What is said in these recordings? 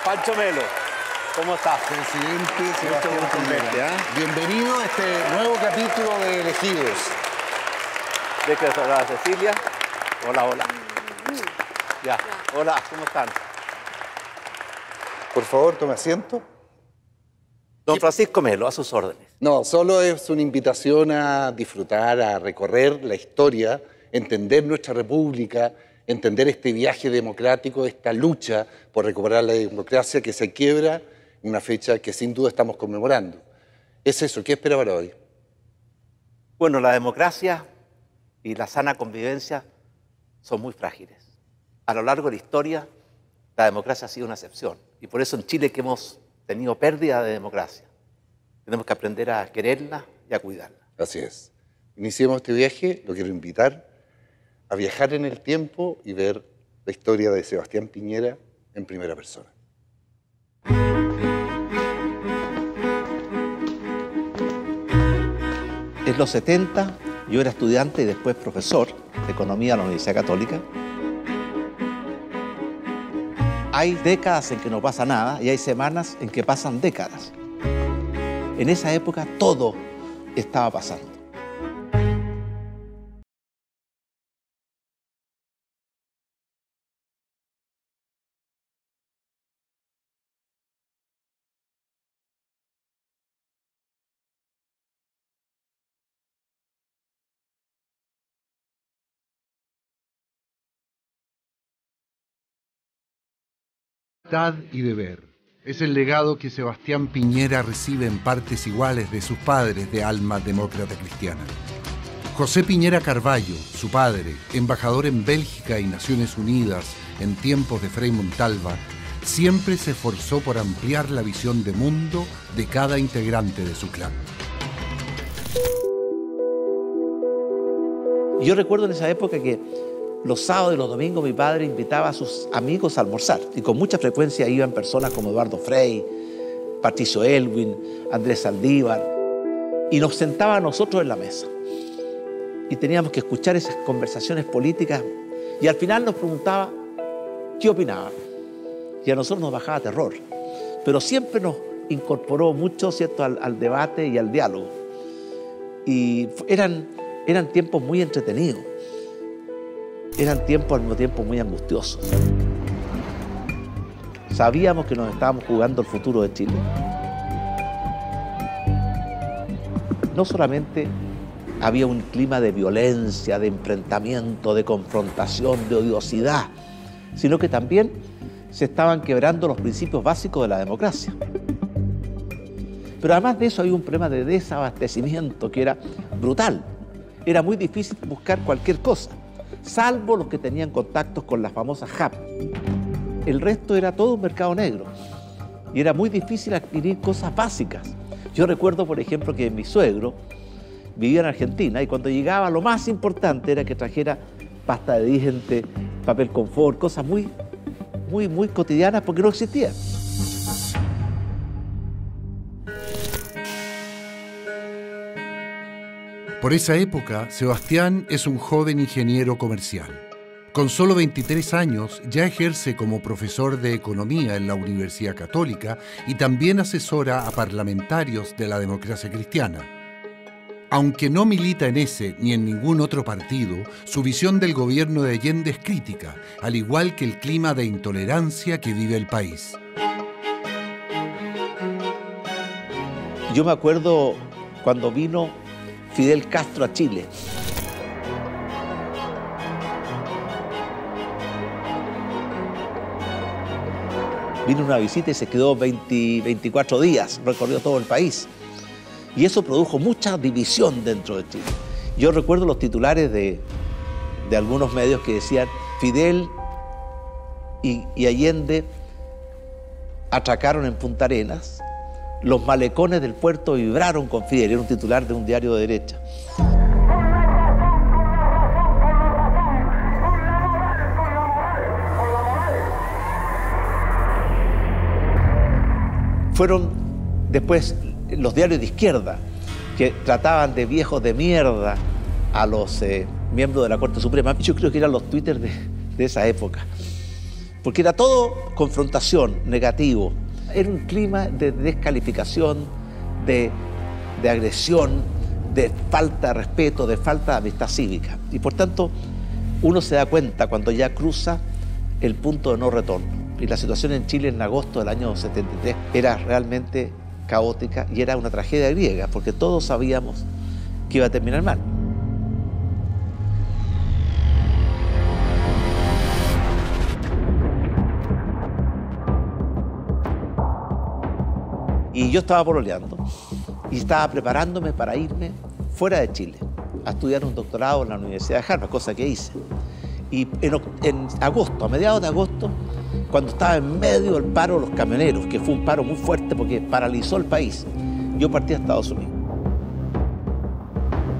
Pancho Melo, ¿cómo estás? Presidente Sebastián Piñera. Bienvenido a este nuevo capítulo de Elegidos. De que saludar a Cecilia. Hola, hola. Ya, hola, ¿cómo están? Por favor, tome asiento. Don Francisco Melo, a sus órdenes. No, solo es una invitación a disfrutar, a recorrer la historia, entender nuestra república, entender este viaje democrático, esta lucha por recuperar la democracia que se quiebra en una fecha que sin duda estamos conmemorando. Es eso, ¿qué espera para hoy? Bueno, la democracia y la sana convivencia son muy frágiles. A lo largo de la historia, la democracia ha sido una excepción. Y por eso en Chile que hemos tenido pérdida de democracia. Tenemos que aprender a quererla y a cuidarla. Así es. Iniciemos este viaje, lo quiero invitar a viajar en el tiempo y ver la historia de Sebastián Piñera en primera persona. En los 70, yo era estudiante y después profesor de Economía en la Universidad Católica. Hay décadas en que no pasa nada y hay semanas en que pasan décadas. En esa época todo estaba pasando. Y deber. Es el legado que Sebastián Piñera recibe en partes iguales de sus padres de alma demócrata cristiana. José Piñera Carvalho, su padre, embajador en Bélgica y Naciones Unidas en tiempos de Frei Montalva, siempre se esforzó por ampliar la visión de mundo de cada integrante de su clan. Yo recuerdo en esa época que los sábados y los domingos mi padre invitaba a sus amigos a almorzar y con mucha frecuencia iban personas como Eduardo Frei, Patricio Elwin, Andrés Saldívar y nos sentaba a nosotros en la mesa y teníamos que escuchar esas conversaciones políticas y al final nos preguntaba qué opinaban y a nosotros nos bajaba terror, pero siempre nos incorporó mucho, ¿cierto?, al debate y al diálogo y eran tiempos muy entretenidos. Eran tiempos al mismo tiempo muy angustiosos. Sabíamos que nos estábamos jugando el futuro de Chile. No solamente había un clima de violencia, de enfrentamiento, de confrontación, de odiosidad, sino que también se estaban quebrando los principios básicos de la democracia. Pero además de eso había un problema de desabastecimiento que era brutal. Era muy difícil buscar cualquier cosa, salvo los que tenían contactos con las famosas JAP. El resto era todo un mercado negro y era muy difícil adquirir cosas básicas. Yo recuerdo, por ejemplo, que mi suegro vivía en Argentina y cuando llegaba lo más importante era que trajera pasta de dientes, papel confort, cosas muy cotidianas porque no existían. Por esa época, Sebastián es un joven ingeniero comercial. Con solo 23 años ya ejerce como profesor de economía en la Universidad Católica y también asesora a parlamentarios de la democracia cristiana. Aunque no milita en ese ni en ningún otro partido, su visión del gobierno de Allende es crítica, al igual que el clima de intolerancia que vive el país. Yo me acuerdo cuando vino Fidel Castro a Chile. Vino una visita y se quedó 24 días, recorrió todo el país. Y eso produjo mucha división dentro de Chile. Yo recuerdo los titulares de algunos medios que decían Fidel y Allende atracaron en Punta Arenas, los malecones del puerto vibraron con Fidel, era un titular de un diario de derecha. Fueron después los diarios de izquierda que trataban de viejos de mierda a los miembros de la Corte Suprema. Yo creo que eran los Twitter de esa época. Porque era todo confrontación, negativo. Era un clima de descalificación, de agresión, de falta de respeto, de falta de amistad cívica. Y por tanto, uno se da cuenta cuando ya cruza el punto de no retorno. Y la situación en Chile en agosto del año 73 era realmente caótica y era una tragedia griega, porque todos sabíamos que iba a terminar mal. Y yo estaba pololeando y estaba preparándome para irme fuera de Chile a estudiar un doctorado en la Universidad de Harvard, cosa que hice. Y en agosto, a mediados de agosto, cuando estaba en medio del paro de los camioneros, que fue un paro muy fuerte porque paralizó el país, yo partí a Estados Unidos.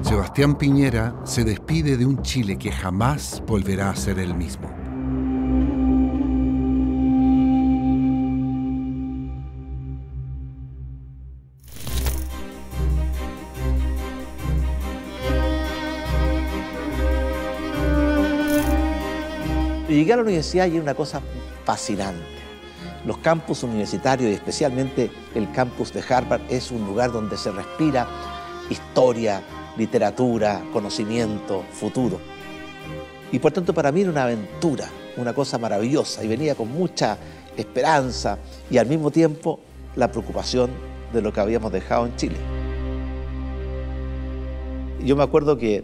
Sebastián Piñera se despide de un Chile que jamás volverá a ser el mismo. Y llegué a la universidad y era una cosa fascinante. Los campus universitarios y especialmente el campus de Harvard es un lugar donde se respira historia, literatura, conocimiento, futuro. Y por tanto para mí era una aventura, una cosa maravillosa y venía con mucha esperanza y al mismo tiempo la preocupación de lo que habíamos dejado en Chile. Yo me acuerdo que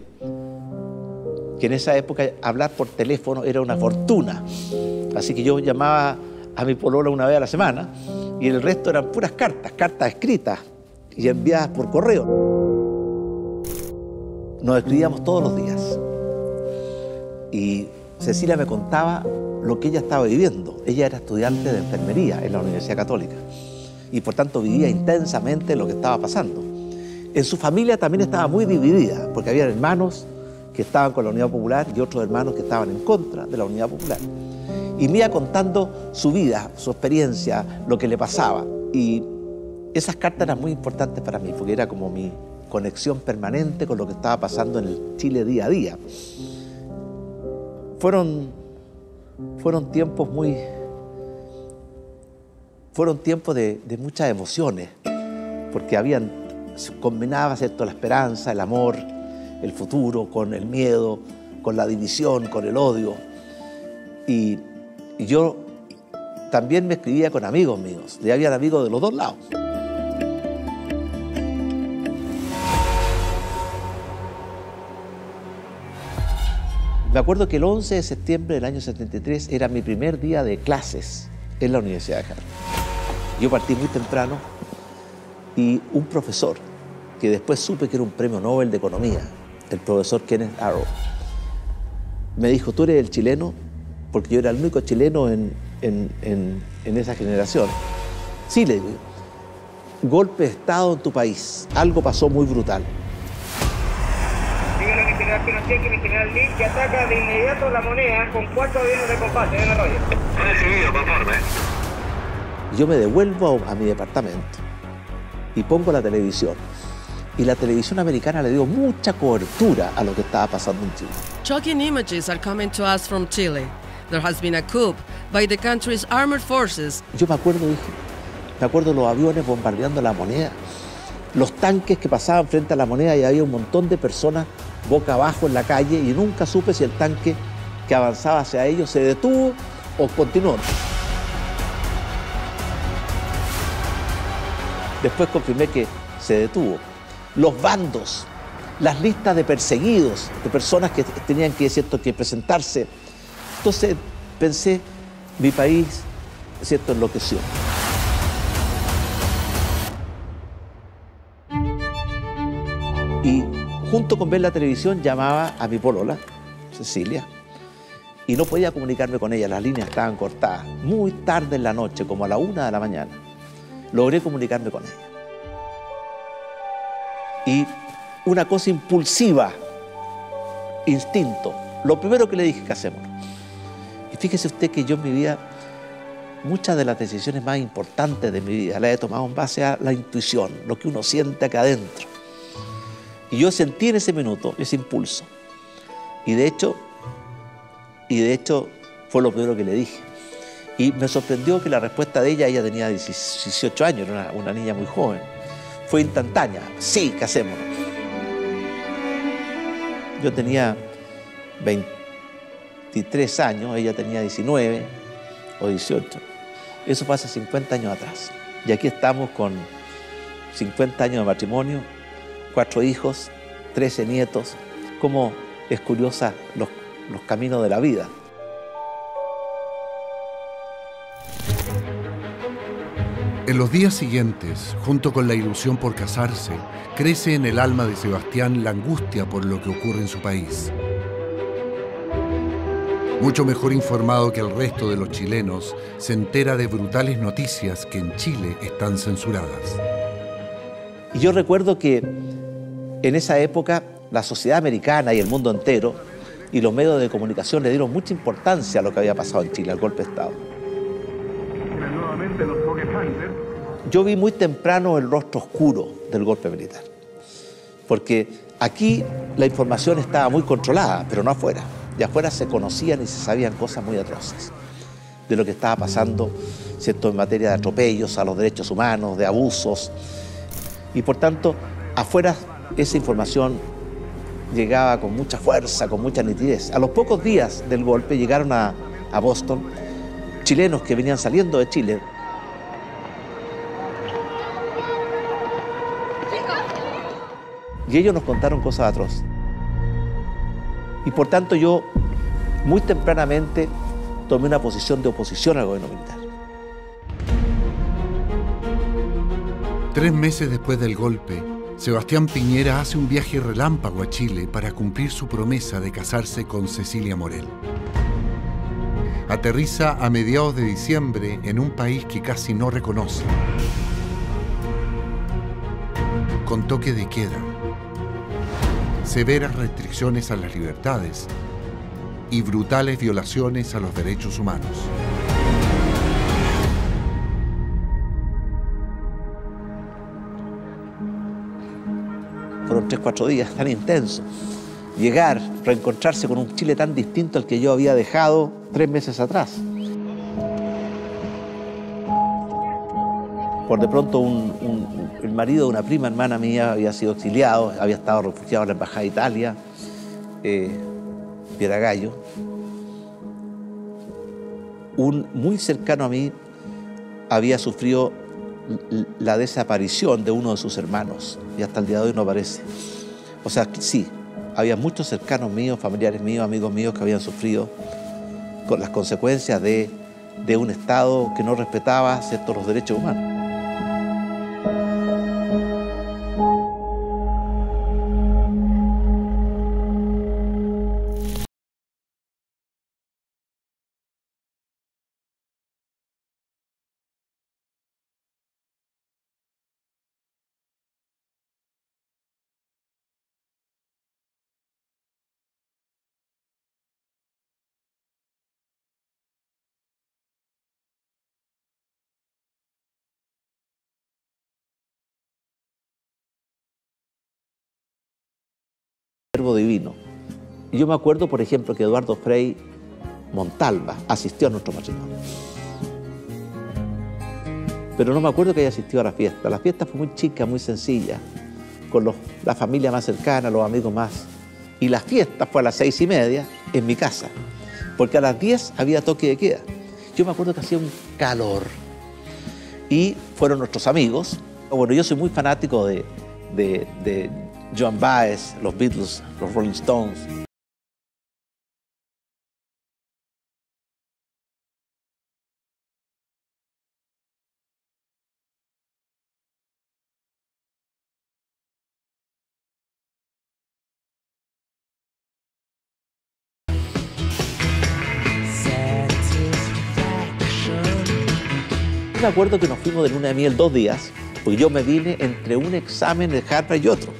en esa época hablar por teléfono era una fortuna. Así que yo llamaba a mi polola una vez a la semana y el resto eran puras cartas escritas y enviadas por correo. Nos escribíamos todos los días. Y Cecilia me contaba lo que ella estaba viviendo. Ella era estudiante de enfermería en la Universidad Católica y por tanto vivía intensamente lo que estaba pasando. En su familia también estaba muy dividida porque había hermanos que estaban con la Unidad Popular y otros hermanos que estaban en contra de la Unidad Popular. Y me iba contando su vida, su experiencia, lo que le pasaba. Y esas cartas eran muy importantes para mí, porque era como mi conexión permanente con lo que estaba pasando en el Chile día a día. Fueron tiempos de muchas emociones, porque se combinaba, ¿cierto?, la esperanza, el amor, el futuro, con el miedo, con la división, con el odio. Y yo también me escribía con amigos míos, ya habían amigos de los dos lados. Me acuerdo que el 11 de septiembre del año 73 era mi primer día de clases en la Universidad de Harvard. Yo partí muy temprano y un profesor, que después supe que era un premio Nobel de Economía, el profesor Kenneth Arrow, me dijo, ¿tú eres el chileno? Porque yo era el único chileno en esa generación. Sí, le digo, golpe de Estado en tu país, algo pasó muy brutal. Dígale a mi general Pinochet que mi general Lee que ataca de inmediato la moneda con 4 aviones de combate, de arroyo. Recibido, conforme. Yo me devuelvo a mi departamento y pongo la televisión. Y la televisión americana le dio mucha cobertura a lo que estaba pasando en Chile. Shocking images are coming to us from Chile. There has been a coup by the country's armed forces. Yo me acuerdo los aviones bombardeando la moneda, los tanques que pasaban frente a la moneda y había un montón de personas boca abajo en la calle y nunca supe si el tanque que avanzaba hacia ellos se detuvo o continuó. Después confirmé que se detuvo. Los bandos, las listas de perseguidos, de personas que tenían que presentarse. Entonces pensé, mi país ¿cierto?, enloqueció. Y junto con ver la televisión llamaba a mi polola, Cecilia, y no podía comunicarme con ella, las líneas estaban cortadas. Muy tarde en la noche, como a la 1 de la mañana, logré comunicarme con ella. Y una cosa impulsiva, instinto, lo primero que le dije, ¿qué hacemos? Y fíjese usted que yo en mi vida, muchas de las decisiones más importantes de mi vida las he tomado en base a la intuición, lo que uno siente acá adentro. Y yo sentí en ese minuto ese impulso. Y de hecho fue lo primero que le dije. Y me sorprendió que la respuesta de ella tenía 18 años, era una niña muy joven. Fue instantánea. Sí, ¿qué hacemos? Yo tenía 23 años, ella tenía 19 o 18. Eso fue hace 50 años atrás. Y aquí estamos con 50 años de matrimonio, 4 hijos, 13 nietos. Cómo es curiosa los caminos de la vida. En los días siguientes, junto con la ilusión por casarse, crece en el alma de Sebastián la angustia por lo que ocurre en su país. Mucho mejor informado que el resto de los chilenos, se entera de brutales noticias que en Chile están censuradas. Y yo recuerdo que en esa época la sociedad americana y el mundo entero y los medios de comunicación le dieron mucha importancia a lo que había pasado en Chile, al golpe de Estado. Yo vi muy temprano el rostro oscuro del golpe militar, porque aquí la información estaba muy controlada, pero no afuera. Y afuera se conocían y se sabían cosas muy atroces de lo que estaba pasando, ¿cierto?, en materia de atropellos a los derechos humanos, de abusos. Y por tanto, afuera esa información llegaba con mucha fuerza, con mucha nitidez. A los pocos días del golpe llegaron a Boston chilenos que venían saliendo de Chile. Y ellos nos contaron cosas atroces. Y por tanto yo, muy tempranamente, tomé una posición de oposición al gobierno militar. 3 meses después del golpe, Sebastián Piñera hace un viaje relámpago a Chile para cumplir su promesa de casarse con Cecilia Morel. Aterriza a mediados de diciembre en un país que casi no reconoce, con toque de queda, severas restricciones a las libertades y brutales violaciones a los derechos humanos. Fueron 3 o 4 días tan intensos. Llegar, reencontrarse con un Chile tan distinto al que yo había dejado 3 meses atrás. Por de pronto el marido de una prima hermana mía había sido exiliado, había estado refugiado en la Embajada de Italia, Pieragallo. Un muy cercano a mí había sufrido la desaparición de uno de sus hermanos y hasta el día de hoy no aparece. O sea, sí, había muchos cercanos míos, familiares míos, amigos míos que habían sufrido con las consecuencias de un Estado que no respetaba, ¿cierto?, los derechos humanos. Verbo divino. Y yo me acuerdo, por ejemplo, que Eduardo Frei Montalva asistió a nuestro matrimonio. Pero no me acuerdo que haya asistido a la fiesta. La fiesta fue muy chica, muy sencilla, con la familia más cercana, los amigos más. Y la fiesta fue a las 6:30 en mi casa, porque a las 10 había toque de queda. Yo me acuerdo que hacía un calor. Y fueron nuestros amigos. Bueno, yo soy muy fanático de Joan Baez, los Beatles, los Rolling Stones. Me acuerdo que nos fuimos de luna de miel 2 días, porque yo me vine entre un examen de Harvard y otro.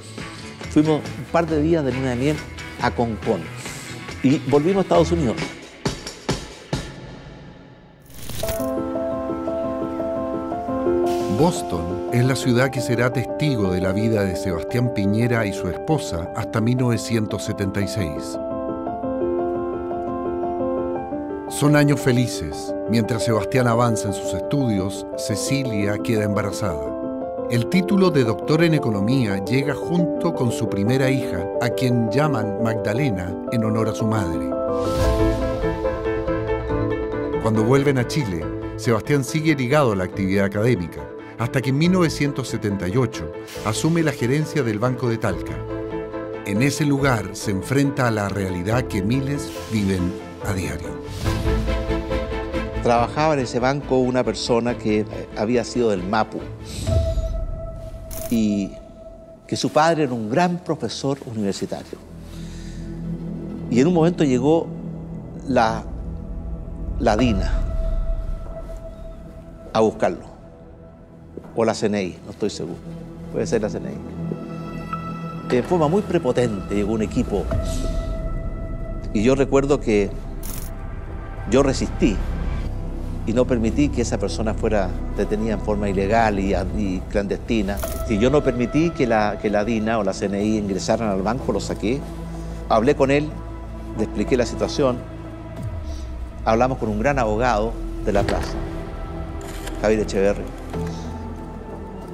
Fuimos un par de días de luna de miel a Concón y volvimos a Estados Unidos. Boston es la ciudad que será testigo de la vida de Sebastián Piñera y su esposa hasta 1976. Son años felices. Mientras Sebastián avanza en sus estudios, Cecilia queda embarazada. El título de doctor en economía llega junto con su primera hija, a quien llaman Magdalena en honor a su madre. Cuando vuelven a Chile, Sebastián sigue ligado a la actividad académica, hasta que en 1978 asume la gerencia del Banco de Talca. En ese lugar se enfrenta a la realidad que miles viven a diario. Trabajaba en ese banco una persona que había sido del MAPU y que su padre era un gran profesor universitario. Y en un momento llegó la DINA a buscarlo, o la CNI, no estoy seguro, puede ser la CNI. De forma muy prepotente llegó un equipo y yo recuerdo que yo resistí y no permití que esa persona fuera detenida en forma ilegal y clandestina. Si yo no permití que la DINA o la CNI ingresaran al banco, lo saqué. Hablé con él, le expliqué la situación. Hablamos con un gran abogado de la plaza, Javier Echeverri.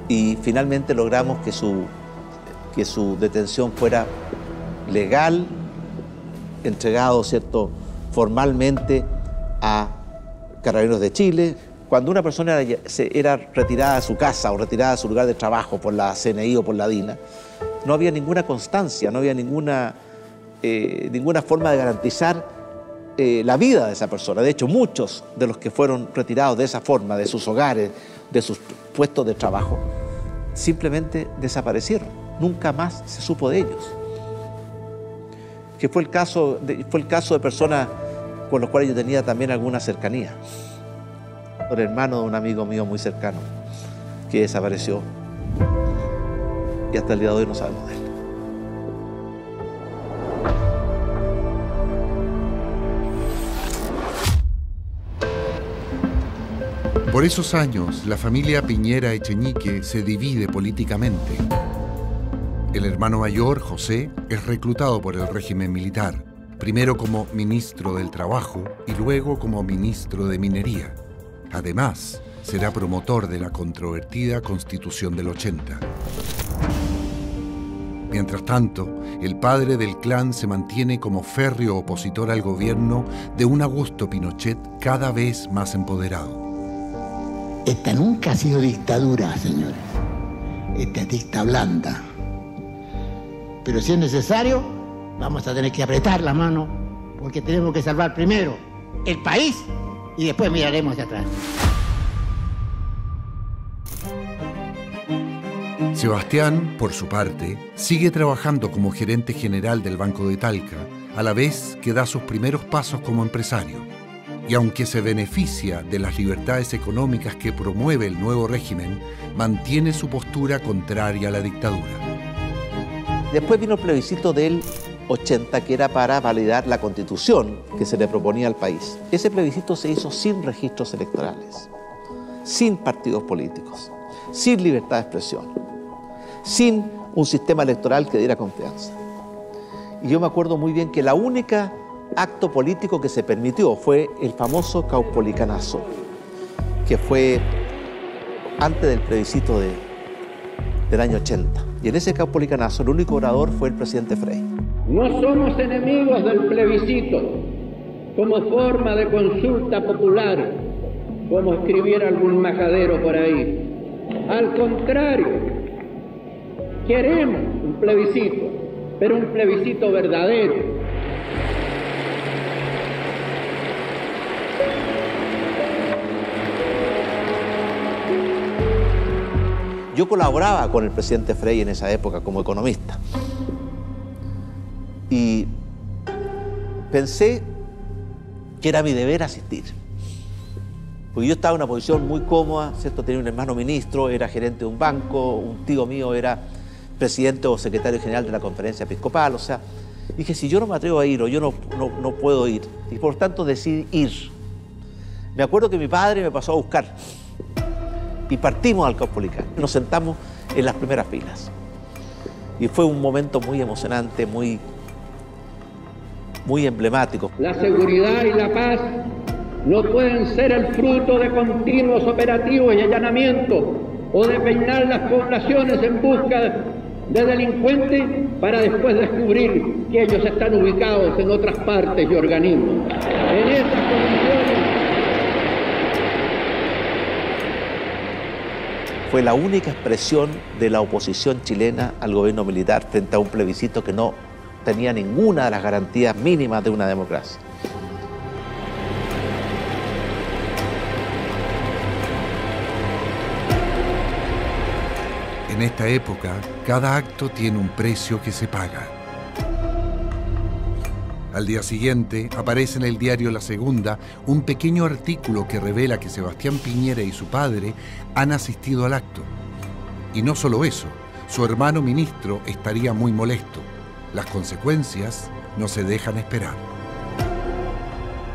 Y finalmente logramos que su detención fuera legal, entregado, ¿cierto?, formalmente a Carabineros de Chile. Cuando una persona era retirada de su casa o retirada de su lugar de trabajo por la CNI o por la DINA, no había ninguna constancia, no había ninguna forma de garantizar la vida de esa persona. De hecho, muchos de los que fueron retirados de esa forma, de sus hogares, de sus puestos de trabajo, simplemente desaparecieron. Nunca más se supo de ellos. Que fue el caso de personas con los cuales yo tenía también alguna cercanía. El hermano de un amigo mío muy cercano, que desapareció y hasta el día de hoy no sabemos de él. Por esos años, la familia Piñera Echeñique se divide políticamente. El hermano mayor, José, es reclutado por el régimen militar, primero como ministro del Trabajo y luego como ministro de Minería. Además, será promotor de la controvertida Constitución del 80. Mientras tanto, el padre del clan se mantiene como férreo opositor al gobierno de un Augusto Pinochet cada vez más empoderado. Esta nunca ha sido dictadura, señores. Esta es dicta blanda. Pero si es necesario, vamos a tener que apretar la mano, porque tenemos que salvar primero el país y después miraremos hacia atrás. Sebastián, por su parte, sigue trabajando como gerente general del Banco de Talca, a la vez que da sus primeros pasos como empresario. Y aunque se beneficia de las libertades económicas que promueve el nuevo régimen, mantiene su postura contraria a la dictadura. Después vino el plebiscito del 80, que era para validar la Constitución que se le proponía al país. Ese plebiscito se hizo sin registros electorales, sin partidos políticos, sin libertad de expresión, sin un sistema electoral que diera confianza. Y yo me acuerdo muy bien que la única acto político que se permitió fue el famoso caupolicanazo, que fue antes del plebiscito del año 80. Y en ese caupolicanazo el único orador fue el presidente Frei. No somos enemigos del plebiscito como forma de consulta popular, como escribiera algún majadero por ahí. Al contrario, queremos un plebiscito, pero un plebiscito verdadero. Yo colaboraba con el presidente Frei en esa época como economista y pensé que era mi deber asistir. Porque yo estaba en una posición muy cómoda, ¿cierto? Tenía un hermano ministro, era gerente de un banco, un tío mío era presidente o secretario general de la conferencia episcopal, o sea, dije, si yo no me atrevo a ir o yo no puedo ir, y por tanto decidí ir. Me acuerdo que mi padre me pasó a buscar y partimos al Caupolicán. Nos sentamos en las primeras filas. Y fue un momento muy emocionante, muy emblemático. La seguridad y la paz no pueden ser el fruto de continuos operativos y allanamientos o de peinar las poblaciones en busca de delincuentes para después descubrir que ellos están ubicados en otras partes y organismos. En esas condiciones fue la única expresión de la oposición chilena al gobierno militar frente a un plebiscito que no tenía ninguna de las garantías mínimas de una democracia. En esta época, cada acto tiene un precio que se paga. Al día siguiente, aparece en el diario La Segunda un pequeño artículo que revela que Sebastián Piñera y su padre han asistido al acto. Y no solo eso, su hermano ministro estaría muy molesto. Las consecuencias no se dejan esperar.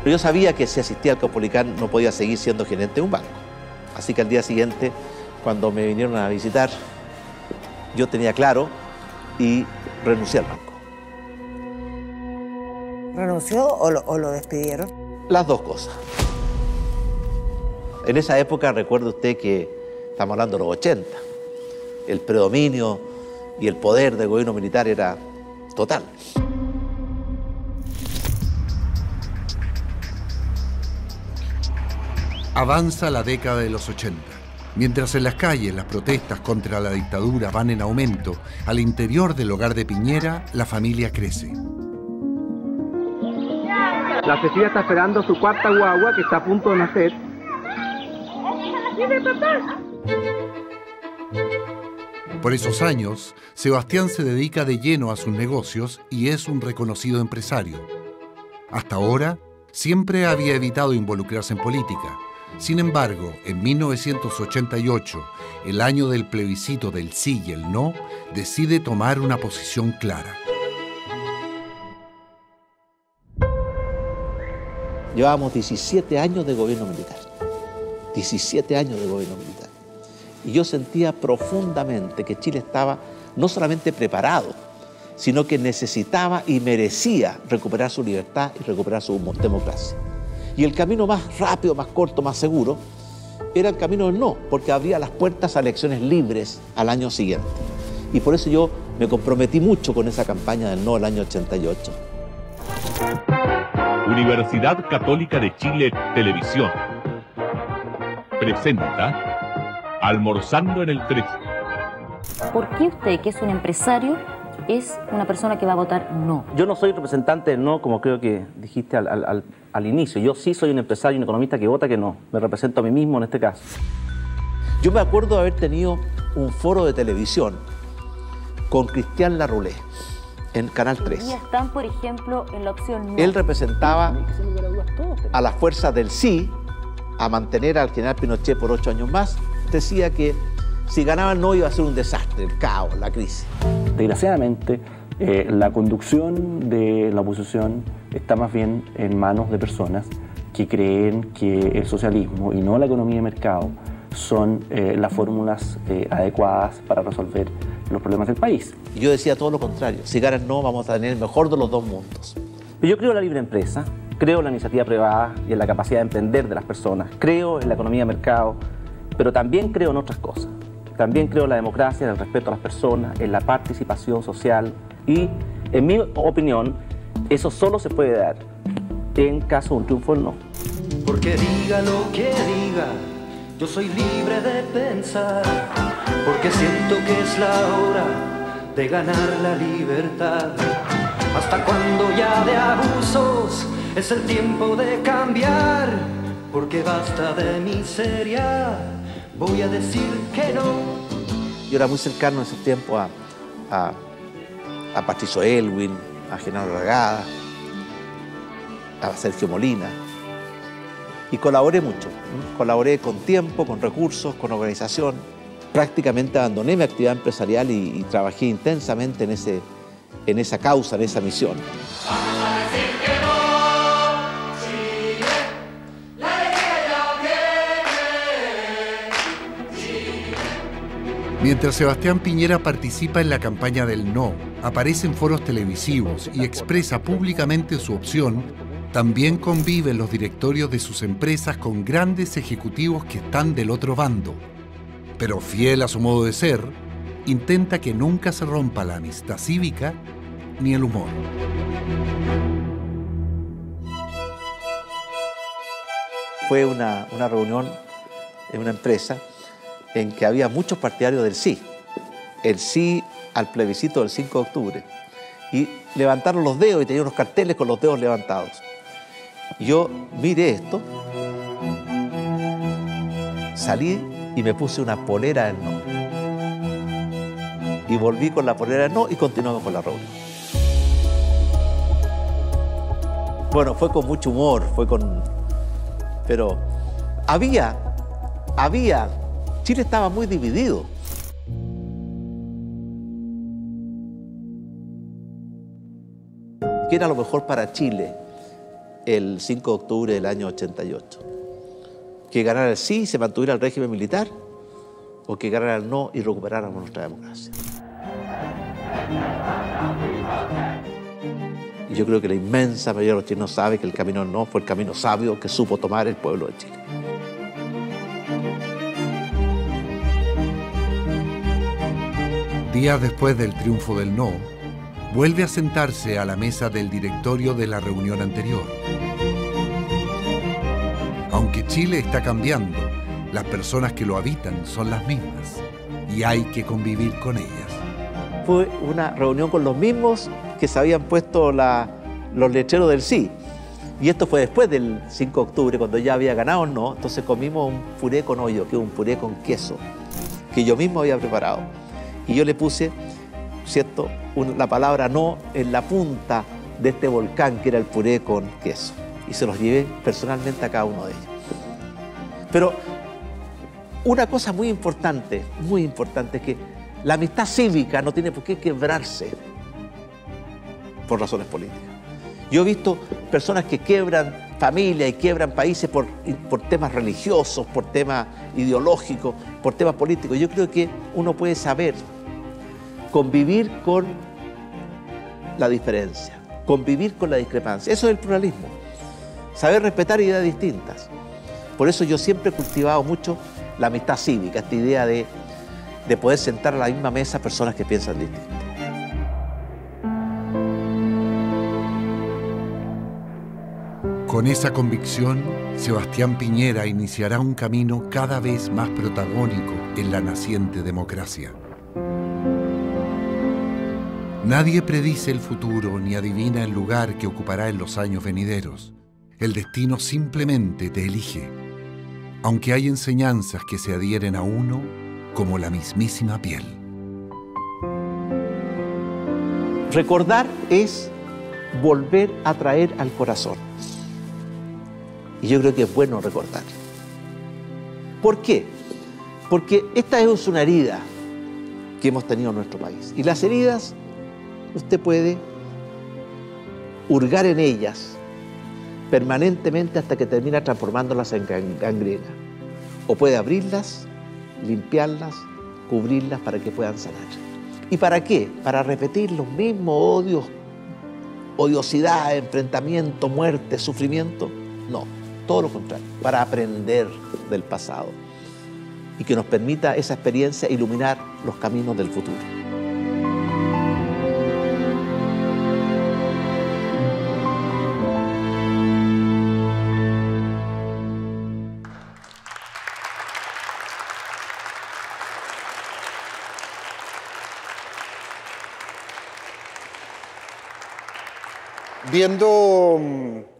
Pero yo sabía que si asistía al Caupolicán no podía seguir siendo gerente de un banco. Así que al día siguiente, cuando me vinieron a visitar, yo tenía claro y renuncié al banco. ¿Renunció o lo despidieron? Las dos cosas. En esa época, recuerde usted que estamos hablando de los 80. El predominio y el poder del gobierno militar era total. Avanza la década de los 80. Mientras en las calles las protestas contra la dictadura van en aumento, al interior del hogar de Piñera, la familia crece. La Cecilia está esperando su cuarta guagua que está a punto de nacer. Por esos años, Sebastián se dedica de lleno a sus negocios y es un reconocido empresario. Hasta ahora, siempre había evitado involucrarse en política. Sin embargo, en 1988, el año del plebiscito del sí y el no, decide tomar una posición clara. Llevábamos 17 años de gobierno militar. 17 años de gobierno militar. Y yo sentía profundamente que Chile estaba no solamente preparado, sino que necesitaba y merecía recuperar su libertad y recuperar su democracia. Y el camino más rápido, más corto, más seguro, era el camino del no, porque abría las puertas a elecciones libres al año siguiente. Y por eso yo me comprometí mucho con esa campaña del no el año 88. Universidad Católica de Chile Televisión presenta Almorzando en el 13. ¿Por qué usted, que es un empresario, es una persona que va a votar no? Yo no soy representante del no, como creo que dijiste al inicio. Yo sí soy un empresario y un economista que vota que no. Me represento a mí mismo en este caso. Yo me acuerdo de haber tenido un foro de televisión con Cristian Larroulé en Canal 3. Y están, por ejemplo, en la opción no. Él representaba a las fuerzas del sí a mantener al general Pinochet por 8 años más. Decía que si ganaba el no iba a ser un desastre, el caos, la crisis. Desgraciadamente, la conducción de la oposición está más bien en manos de personas que creen que el socialismo y no la economía de mercado son las fórmulas adecuadas para resolver los problemas del país. Yo decía todo lo contrario, si gana el no vamos a tener el mejor de los dos mundos. Yo creo en la libre empresa, creo en la iniciativa privada y en la capacidad de emprender de las personas, creo en la economía de mercado, pero también creo en otras cosas. También creo en la democracia, en el respeto a las personas, en la participación social y, en mi opinión, eso solo se puede dar en caso de un triunfo del no. Porque diga lo que diga, yo soy libre de pensar, porque siento que es la hora de ganar la libertad. ¿Hasta cuando ya de abusos es el tiempo de cambiar? Porque basta de miseria, voy a decir que no. Yo era muy cercano en ese tiempo a Patricio Elwin, a Genaro Ragada, a Sergio Molina. Y colaboré mucho, colaboré con tiempo, con recursos, con organización. Prácticamente abandoné mi actividad empresarial y trabajé intensamente en esa causa, en esa misión. Mientras Sebastián Piñera participa en la campaña del no, aparece en foros televisivos y expresa públicamente su opción, también convive en los directorios de sus empresas con grandes ejecutivos que están del otro bando. Pero fiel a su modo de ser, intenta que nunca se rompa la amistad cívica ni el humor. Fue una reunión en una empresa en que había muchos partidarios del sí. El sí al plebiscito del 5 de octubre. Y levantaron los dedos y tenían unos carteles con los dedos levantados. Yo miré esto, salí y me puse una polera del no. Y volví con la polera del no y continuamos con la reunión. Bueno, fue con mucho humor, pero Chile estaba muy dividido. ¿Qué era lo mejor para Chile el 5 de octubre del año 88? ¿Que ganara el sí y se mantuviera el régimen militar? ¿O que ganara el no y recuperáramos nuestra democracia? Y yo creo que la inmensa mayoría de los chilenos sabe que el camino no fue el camino sabio que supo tomar el pueblo de Chile. Días después del triunfo del no, vuelve a sentarse a la mesa del directorio de la reunión anterior. Aunque Chile está cambiando, las personas que lo habitan son las mismas y hay que convivir con ellas. Fue una reunión con los mismos que se habían puesto los letreros del sí. Y esto fue después del 5 de octubre, cuando ya había ganado el no. Entonces comimos un puré con hoyo, que es un puré con queso, que yo mismo había preparado. Y yo le puse, ¿cierto?, la palabra no en la punta de este volcán que era el puré con queso. Y se los llevé personalmente a cada uno de ellos. Pero una cosa muy importante es que la amistad cívica no tiene por qué quebrarse por razones políticas. Yo he visto personas que quiebran familias y quiebran países por temas religiosos, por temas ideológicos, por temas políticos. Yo creo que uno puede saber convivir con la diferencia, convivir con la discrepancia. Eso es el pluralismo. Saber respetar ideas distintas. Por eso yo siempre he cultivado mucho la amistad cívica, esta idea de poder sentar a la misma mesa personas que piensan distinto. Con esa convicción, Sebastián Piñera iniciará un camino cada vez más protagónico en la naciente democracia. Nadie predice el futuro ni adivina el lugar que ocupará en los años venideros. El destino simplemente te elige, aunque hay enseñanzas que se adhieren a uno como la mismísima piel. Recordar es volver a traer al corazón. Y yo creo que es bueno recordar. ¿Por qué? Porque esta es una herida que hemos tenido en nuestro país. Y las heridas, usted puede hurgar en ellas permanentemente hasta que termina transformándolas en gangrena. O puede abrirlas, limpiarlas, cubrirlas para que puedan sanar. ¿Y para qué? ¿Para repetir los mismos odios, odiosidad, enfrentamiento, muerte, sufrimiento? No, todo lo contrario, para aprender del pasado y que nos permita esa experiencia iluminar los caminos del futuro. Viendo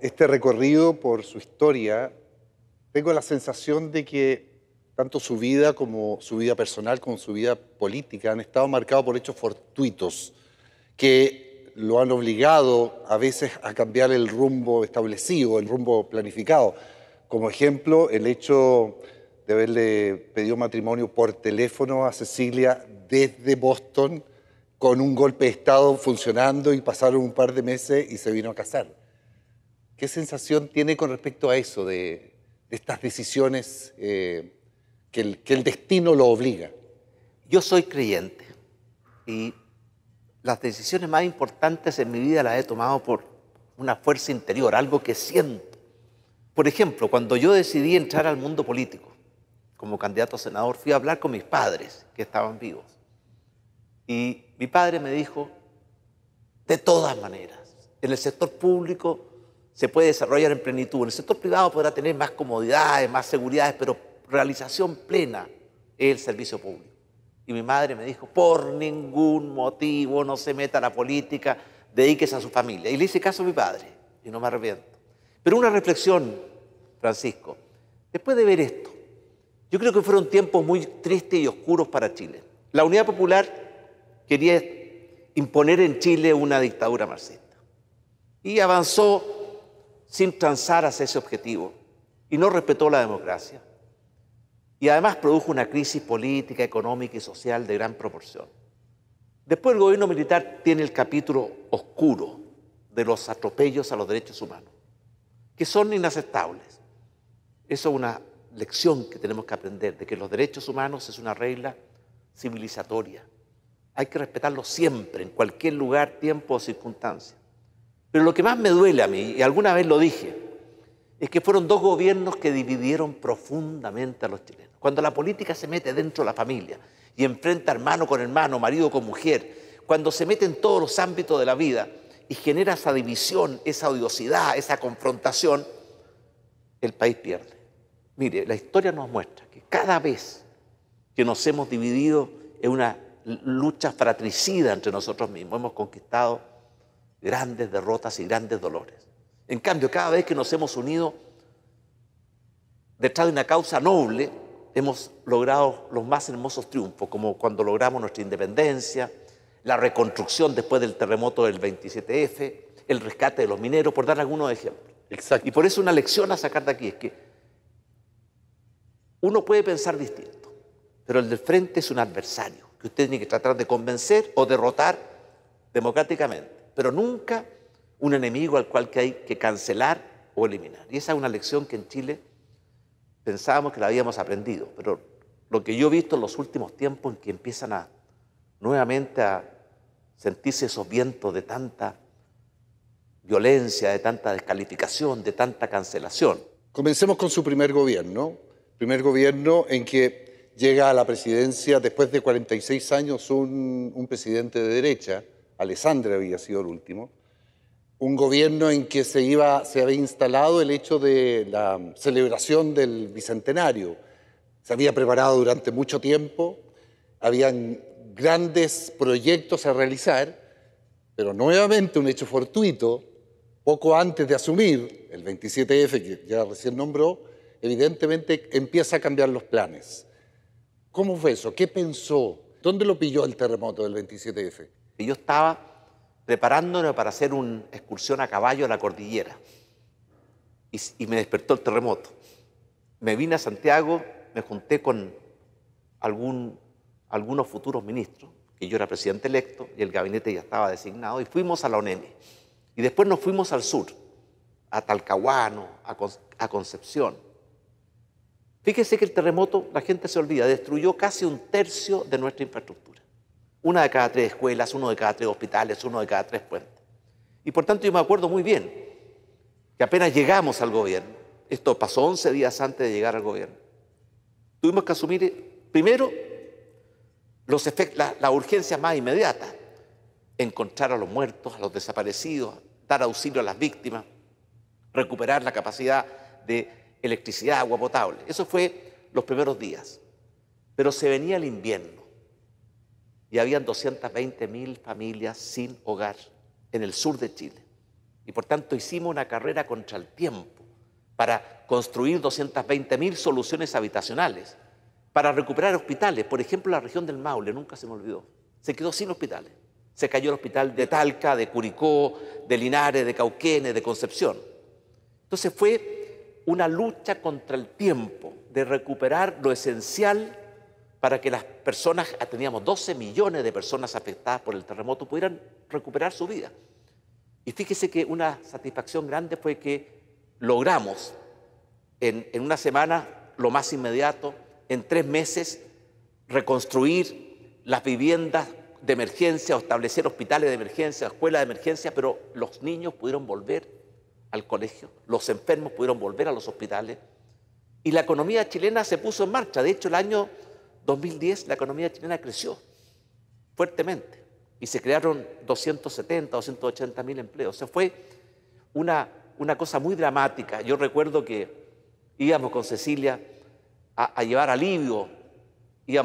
este recorrido por su historia, tengo la sensación de que tanto su vida como su vida personal como su vida política han estado marcados por hechos fortuitos que lo han obligado a veces a cambiar el rumbo establecido, el rumbo planificado, Como ejemplo, el hecho de haberle pedido matrimonio por teléfono a Cecilia desde Boston, con un golpe de Estado funcionando, y pasaron un par de meses y se vino a casar. ¿Qué sensación tiene con respecto a eso, de estas decisiones que el destino lo obliga? Yo soy creyente y las decisiones más importantes en mi vida las he tomado por una fuerza interior, algo que siento. Por ejemplo, cuando yo decidí entrar al mundo político como candidato a senador, fui a hablar con mis padres que estaban vivos. Y mi padre me dijo, de todas maneras, en el sector público se puede desarrollar en plenitud, en el sector privado podrá tener más comodidades, más seguridades, pero realización plena es el servicio público. Y mi madre me dijo, por ningún motivo no se meta a la política, dedíquese a su familia. Y le hice caso a mi padre, y no me arrepiento. Pero una reflexión, Francisco, después de ver esto, yo creo que fueron tiempos muy tristes y oscuros para Chile. La Unidad Popular quería imponer en Chile una dictadura marxista y avanzó sin transar hacia ese objetivo y no respetó la democracia. Y además produjo una crisis política, económica y social de gran proporción. Después el gobierno militar tiene el capítulo oscuro de los atropellos a los derechos humanos, que son inaceptables. Eso es una lección que tenemos que aprender, de que los derechos humanos es una regla civilizatoria. Hay que respetarlos siempre, en cualquier lugar, tiempo o circunstancia. Pero lo que más me duele a mí, y alguna vez lo dije, es que fueron dos gobiernos que dividieron profundamente a los chilenos. Cuando la política se mete dentro de la familia y enfrenta hermano con hermano, marido con mujer, cuando se mete en todos los ámbitos de la vida y genera esa división, esa odiosidad, esa confrontación, el país pierde. Mire, la historia nos muestra que cada vez que nos hemos dividido en una lucha fratricida entre nosotros mismos, hemos conquistado grandes derrotas y grandes dolores. En cambio, cada vez que nos hemos unido detrás de una causa noble, hemos logrado los más hermosos triunfos, como cuando logramos nuestra independencia, la reconstrucción después del terremoto del 27F, el rescate de los mineros, por dar algunos ejemplos. Exacto. Y por eso una lección a sacar de aquí es que uno puede pensar distinto, pero el del frente es un adversario que usted tiene que tratar de convencer o derrotar democráticamente, pero nunca un enemigo al cual que hay que cancelar o eliminar. Y esa es una lección que en Chile pensábamos que la habíamos aprendido, pero lo que yo he visto en los últimos tiempos en que empiezan nuevamente a sentirse esos vientos de tanta violencia, de tanta descalificación, de tanta cancelación. Comencemos con su primer gobierno en que llega a la presidencia después de 46 años un presidente de derecha, Alessandri había sido el último, un gobierno en que se había instalado el hecho de la celebración del Bicentenario. Se había preparado durante mucho tiempo, habían grandes proyectos a realizar, pero nuevamente un hecho fortuito, poco antes de asumir el 27F, que ya recién nombró, evidentemente empieza a cambiar los planes. ¿Cómo fue eso? ¿Qué pensó? ¿Dónde lo pilló el terremoto del 27F? Yo estaba preparándome para hacer una excursión a caballo a la cordillera y me despertó el terremoto. Me vine a Santiago, me junté con algunos futuros ministros, que yo era presidente electo y el gabinete ya estaba designado, y fuimos a la ONEMI. Y después nos fuimos al sur, a Talcahuano, a Concepción. Fíjese que el terremoto, la gente se olvida, destruyó casi un tercio de nuestra infraestructura. 1 de cada 3 escuelas, 1 de cada 3 hospitales, 1 de cada 3 puentes. Y por tanto yo me acuerdo muy bien que apenas llegamos al gobierno, esto pasó 11 días antes de llegar al gobierno, tuvimos que asumir primero la urgencia más inmediata, encontrar a los muertos, a los desaparecidos, dar auxilio a las víctimas, recuperar la capacidad de electricidad, agua potable. Eso fue los primeros días. Pero se venía el invierno y habían 220.000 familias sin hogar en el sur de Chile. Y por tanto hicimos una carrera contra el tiempo para construir 220.000 soluciones habitacionales, para recuperar hospitales. Por ejemplo, la región del Maule, nunca se me olvidó, se quedó sin hospitales. Se cayó el hospital de Talca, de Curicó, de Linares, de Cauquenes, de Concepción. Entonces fue una lucha contra el tiempo, de recuperar lo esencial para que las personas, teníamos 12 millones de personas afectadas por el terremoto, pudieran recuperar su vida. Y fíjese que una satisfacción grande fue que logramos en una semana, lo más inmediato, en 3 meses, reconstruir las viviendas de emergencia o establecer hospitales de emergencia, escuelas de emergencia, pero los niños pudieron volver al colegio, los enfermos pudieron volver a los hospitales y la economía chilena se puso en marcha. De hecho, el año 2010 la economía chilena creció fuertemente y se crearon 270, 280 mil empleos. O sea, fue una cosa muy dramática. Yo recuerdo que íbamos con Cecilia a llevar alivio, me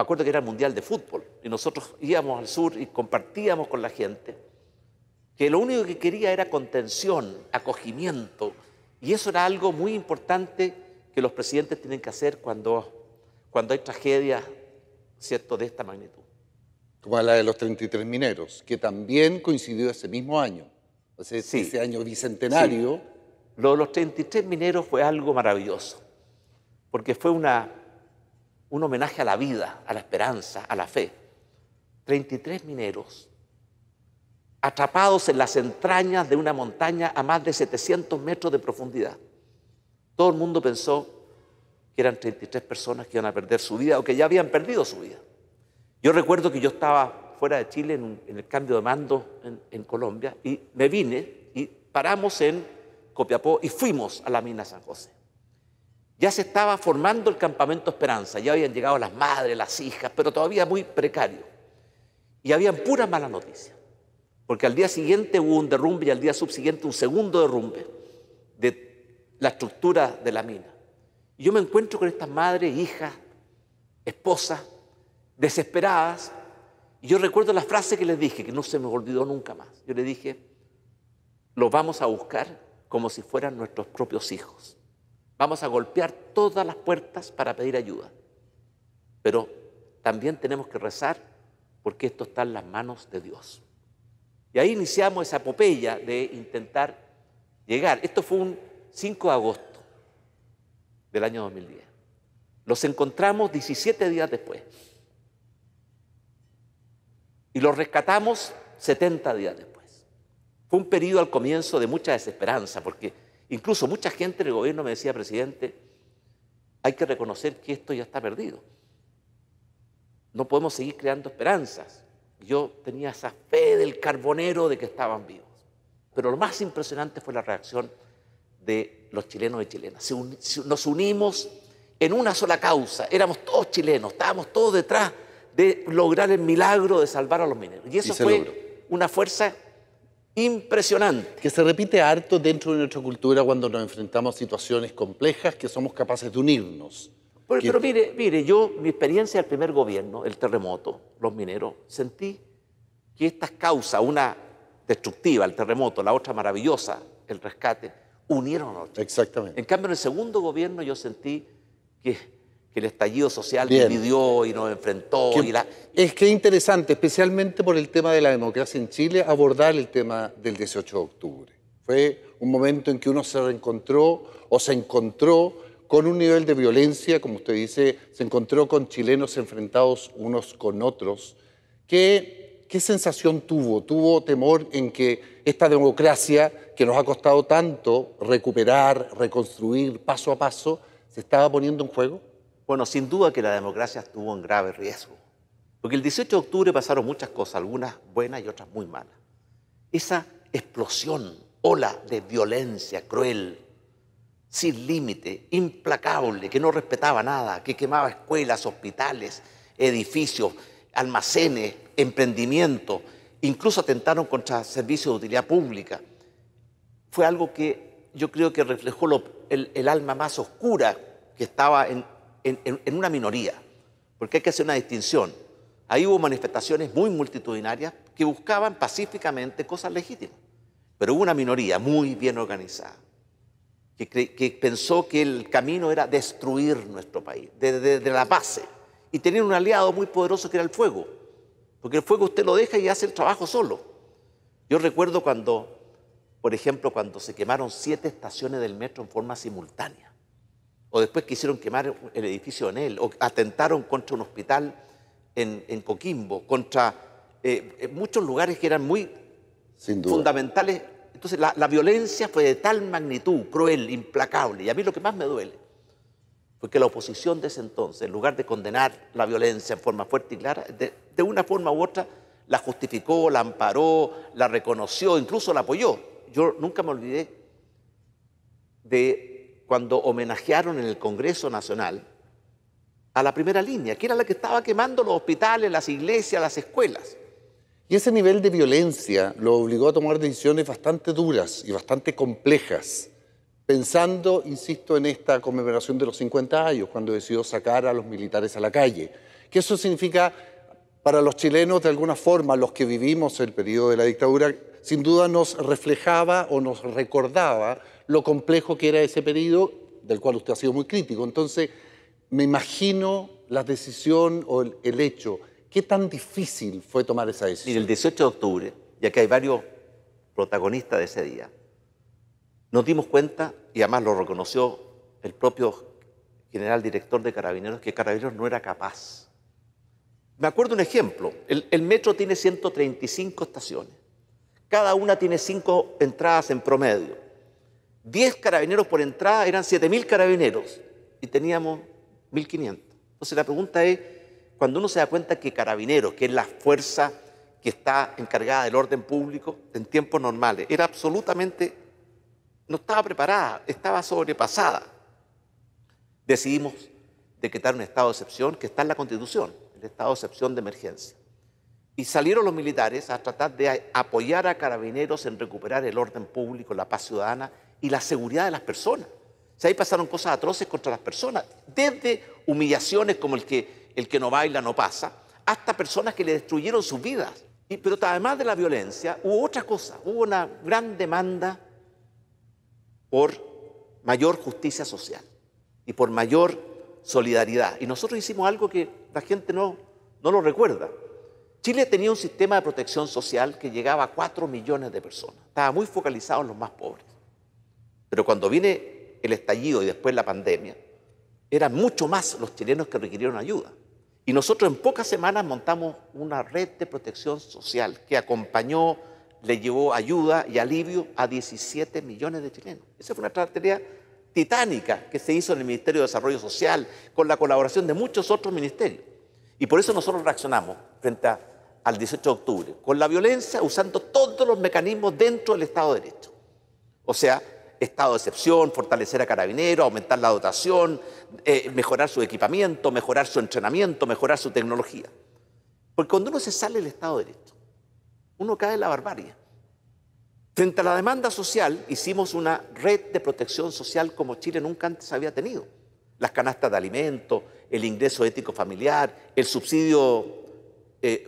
acuerdo que era el Mundial de Fútbol y nosotros íbamos al sur y compartíamos con la gente que lo único que quería era contención, acogimiento, y eso era algo muy importante que los presidentes tienen que hacer cuando hay tragedias, ¿cierto?, de esta magnitud. Como la de los 33 mineros, que también coincidió ese mismo año, o sea, sí, ese año bicentenario. Sí. Lo de los 33 mineros fue algo maravilloso, porque fue un homenaje a la vida, a la esperanza, a la fe. 33 mineros atrapados en las entrañas de una montaña a más de 700 metros de profundidad. Todo el mundo pensó que eran 33 personas que iban a perder su vida o que ya habían perdido su vida. Yo recuerdo que yo estaba fuera de Chile en el cambio de mando en Colombia y me vine y paramos en Copiapó y fuimos a la mina San José. Ya se estaba formando el campamento Esperanza, ya habían llegado las madres, las hijas, pero todavía muy precario. Y habían puras malas noticias, porque al día siguiente hubo un derrumbe y al día subsiguiente un segundo derrumbe de la estructura de la mina. Y yo me encuentro con estas madres, hijas, esposas, desesperadas, y yo recuerdo la frase que les dije, que no se me olvidó nunca más. Yo les dije, los vamos a buscar como si fueran nuestros propios hijos. Vamos a golpear todas las puertas para pedir ayuda. Pero también tenemos que rezar porque esto está en las manos de Dios. Y ahí iniciamos esa epopeya de intentar llegar. Esto fue un 5 de agosto del año 2010. Los encontramos 17 días después. Y los rescatamos 70 días después. Fue un periodo al comienzo de mucha desesperanza, porque incluso mucha gente del gobierno me decía, presidente, hay que reconocer que esto ya está perdido. No podemos seguir creando esperanzas. Yo tenía esa fe del carbonero de que estaban vivos. Pero lo más impresionante fue la reacción de los chilenos y chilenas. Nos unimos en una sola causa. Éramos todos chilenos, estábamos todos detrás de lograr el milagro de salvar a los mineros. Y eso fue una fuerza impresionante. Que se repite harto dentro de nuestra cultura cuando nos enfrentamos a situaciones complejas, que somos capaces de unirnos. Pero mire, yo, mi experiencia del primer gobierno, el terremoto, los mineros, sentí que estas causas, una destructiva, el terremoto, la otra maravillosa, el rescate, unieron a nosotros. Exactamente. En cambio, en el segundo gobierno yo sentí que el estallido social dividió y nos enfrentó. Es que es interesante, especialmente por el tema de la democracia en Chile, abordar el tema del 18 de octubre. Fue un momento en que uno se reencontró o se encontró con un nivel de violencia, como usted dice, se encontró con chilenos enfrentados unos con otros. ¿Qué sensación tuvo? ¿Tuvo temor en que esta democracia que nos ha costado tanto recuperar, reconstruir paso a paso, se estaba poniendo en juego? Bueno, sin duda que la democracia estuvo en grave riesgo, porque el 18 de octubre pasaron muchas cosas, algunas buenas y otras muy malas. Esa explosión, ola de violencia cruel, sin límite, implacable, que no respetaba nada, que quemaba escuelas, hospitales, edificios, almacenes, emprendimientos, incluso atentaron contra servicios de utilidad pública. Fue algo que yo creo que reflejó el alma más oscura que estaba en una minoría, porque hay que hacer una distinción. Ahí hubo manifestaciones muy multitudinarias que buscaban pacíficamente cosas legítimas, pero hubo una minoría muy bien organizada que pensó que el camino era destruir nuestro país, desde la base, y tener un aliado muy poderoso que era el fuego, porque el fuego usted lo deja y hace el trabajo solo. Yo recuerdo cuando por ejemplo, cuando se quemaron 7 estaciones del metro en forma simultánea, o después quisieron quemar el edificio en él, o atentaron contra un hospital en Coquimbo, contra muchos lugares que eran muy fundamentales. Entonces la violencia fue de tal magnitud, cruel, implacable, y a mí lo que más me duele fue que la oposición de ese entonces, en lugar de condenar la violencia en forma fuerte y clara, de una forma u otra la justificó, la amparó, la reconoció, incluso la apoyó. Yo nunca me olvidé de cuando homenajearon en el Congreso Nacional a la primera línea, que era la que estaba quemando los hospitales, las iglesias, las escuelas. Y ese nivel de violencia lo obligó a tomar decisiones bastante duras y bastante complejas, pensando, insisto, en esta conmemoración de los 50 años, cuando decidió sacar a los militares a la calle. Que eso significa, para los chilenos, de alguna forma, los que vivimos el periodo de la dictadura, sin duda nos reflejaba o nos recordaba lo complejo que era ese periodo, del cual usted ha sido muy crítico. Entonces, me imagino la decisión o el hecho. ¿Qué tan difícil fue tomar esa decisión? Mire, el 18 de octubre, ya que hay varios protagonistas de ese día, nos dimos cuenta, y además lo reconoció el propio general director de Carabineros, que Carabineros no era capaz. Me acuerdo un ejemplo. El metro tiene 135 estaciones. Cada una tiene 5 entradas en promedio. 10 carabineros por entrada eran 7.000 carabineros y teníamos 1.500. Entonces la pregunta es, cuando uno se da cuenta que Carabineros, que es la fuerza que está encargada del orden público en tiempos normales, era absolutamente, no estaba preparada, estaba sobrepasada, decidimos decretar un estado de excepción que está en la Constitución, el estado de excepción de emergencia. Y salieron los militares a tratar de apoyar a Carabineros en recuperar el orden público, la paz ciudadana y la seguridad de las personas. O sea, ahí pasaron cosas atroces contra las personas, desde humillaciones como el que no baila no pasa, hasta personas que le destruyeron sus vidas. Pero además de la violencia, hubo otra cosa, hubo una gran demanda por mayor justicia social y por mayor solidaridad. Y nosotros hicimos algo que la gente no lo recuerda. Chile tenía un sistema de protección social que llegaba a 4 millones de personas. Estaba muy focalizado en los más pobres. Pero cuando viene el estallido y después la pandemia, eran mucho más los chilenos que requirieron ayuda. Y nosotros en pocas semanas montamos una red de protección social que acompañó, le llevó ayuda y alivio a 17 millones de chilenos. Esa fue una tarea titánica que se hizo en el Ministerio de Desarrollo Social con la colaboración de muchos otros ministerios. Y por eso nosotros reaccionamos frente al 18 de octubre, con la violencia, usando todos los mecanismos dentro del Estado de Derecho. O sea, estado de excepción, fortalecer a Carabineros, aumentar la dotación, mejorar su equipamiento, mejorar su entrenamiento, mejorar su tecnología. Porque cuando uno se sale del Estado de Derecho, uno cae en la barbarie. Frente a la demanda social, hicimos una red de protección social como Chile nunca antes había tenido. Las canastas de alimentos, el ingreso ético familiar, el subsidio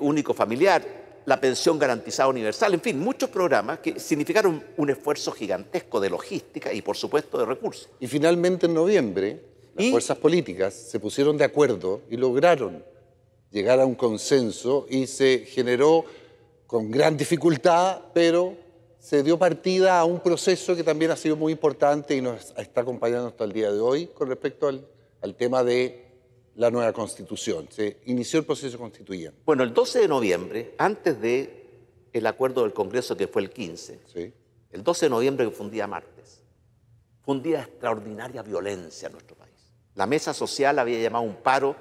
único familiar, la pensión garantizada universal, en fin, muchos programas que significaron un esfuerzo gigantesco de logística y, por supuesto, de recursos. Y finalmente, en noviembre, las fuerzas políticas se pusieron de acuerdo y lograron llegar a un consenso y se generó con gran dificultad, pero se dio partida a un proceso que también ha sido muy importante y nos está acompañando hasta el día de hoy con respecto al tema de la nueva Constitución. Se inició el proceso constituyente. Bueno, el 12 de noviembre, antes del acuerdo del Congreso, que fue el 15, sí, el 12 de noviembre, que fue un día martes, fue un día de extraordinaria violencia en nuestro país. La mesa social había llamado un paro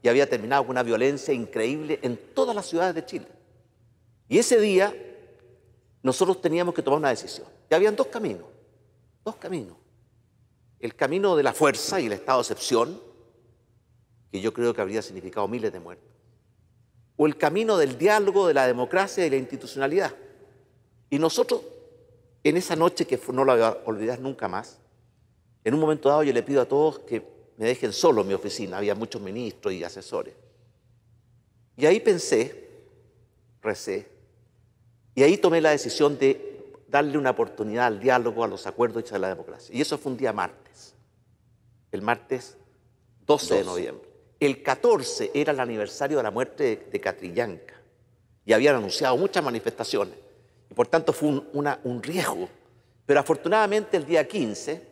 y había terminado con una violencia increíble en todas las ciudades de Chile. Y ese día nosotros teníamos que tomar una decisión. Y habían dos caminos. El camino de la fuerza y el estado de excepción, que yo creo que habría significado miles de muertos, o el camino del diálogo, de la democracia y la institucionalidad. Y nosotros, en esa noche que no la voy a olvidar nunca más, en un momento dado yo le pido a todos que me dejen solo en mi oficina, había muchos ministros y asesores. Y ahí pensé, recé, y ahí tomé la decisión de darle una oportunidad al diálogo, a los acuerdos y a la democracia. Y eso fue un día martes, el martes 12 de noviembre. El 14 era el aniversario de la muerte de Catrillanca y habían anunciado muchas manifestaciones y por tanto fue un riesgo Pero afortunadamente el día 15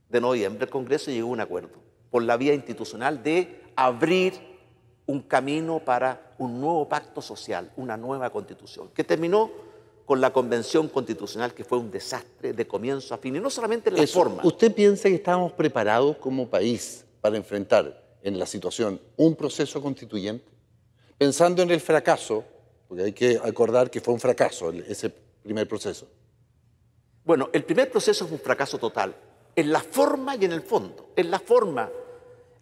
de noviembre el Congreso llegó a un acuerdo por la vía institucional de abrir un camino para un nuevo pacto social, una nueva constitución, que terminó con la Convención Constitucional, que fue un desastre de comienzo a fin, y no solamente en la forma. ¿Usted piensa que estábamos preparados como país para enfrentar en la situación un proceso constituyente? Pensando en el fracaso, porque hay que acordar que fue un fracaso ese primer proceso. Bueno, el primer proceso es un fracaso total, en la forma y en el fondo. En la forma,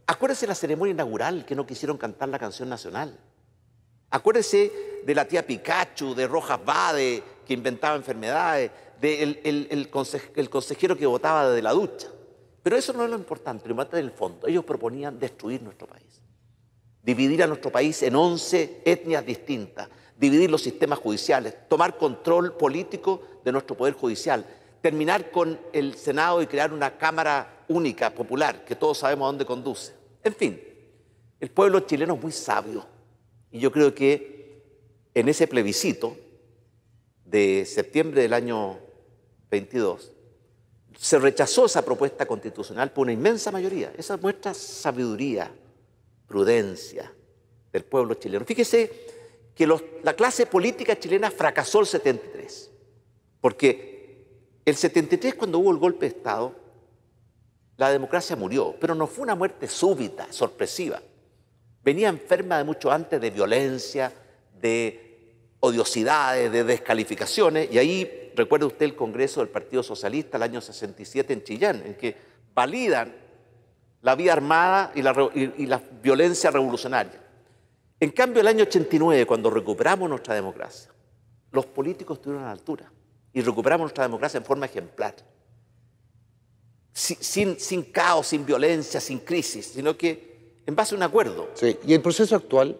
acuérdese de la ceremonia inaugural, que no quisieron cantar la canción nacional. Acuérdese de la tía Pikachu, de Rojas Bade, que inventaba enfermedades, del consejero que votaba desde la ducha. Pero eso no es lo importante, lo importante es el fondo. Ellos proponían destruir nuestro país, dividir a nuestro país en 11 etnias distintas, dividir los sistemas judiciales, tomar control político de nuestro poder judicial, terminar con el Senado y crear una Cámara única, popular, que todos sabemos a dónde conduce. En fin, el pueblo chileno es muy sabio y yo creo que en ese plebiscito de septiembre del año 22 se rechazó esa propuesta constitucional por una inmensa mayoría. Esa muestra sabiduría, prudencia del pueblo chileno. Fíjese que la clase política chilena fracasó el 73, porque el 73, cuando hubo el golpe de Estado, la democracia murió, pero no fue una muerte súbita, sorpresiva. Venía enferma de mucho antes de violencia, de odiosidades, de descalificaciones, y ahí recuerda usted el Congreso del Partido Socialista el año 67 en Chillán, en que validan la vía armada y la violencia revolucionaria. En cambio, el año 89, cuando recuperamos nuestra democracia, los políticos estuvieron a la altura y recuperamos nuestra democracia en forma ejemplar. Sin caos, sin violencia, sin crisis, sino que en base a un acuerdo. Sí. ¿Y el proceso actual,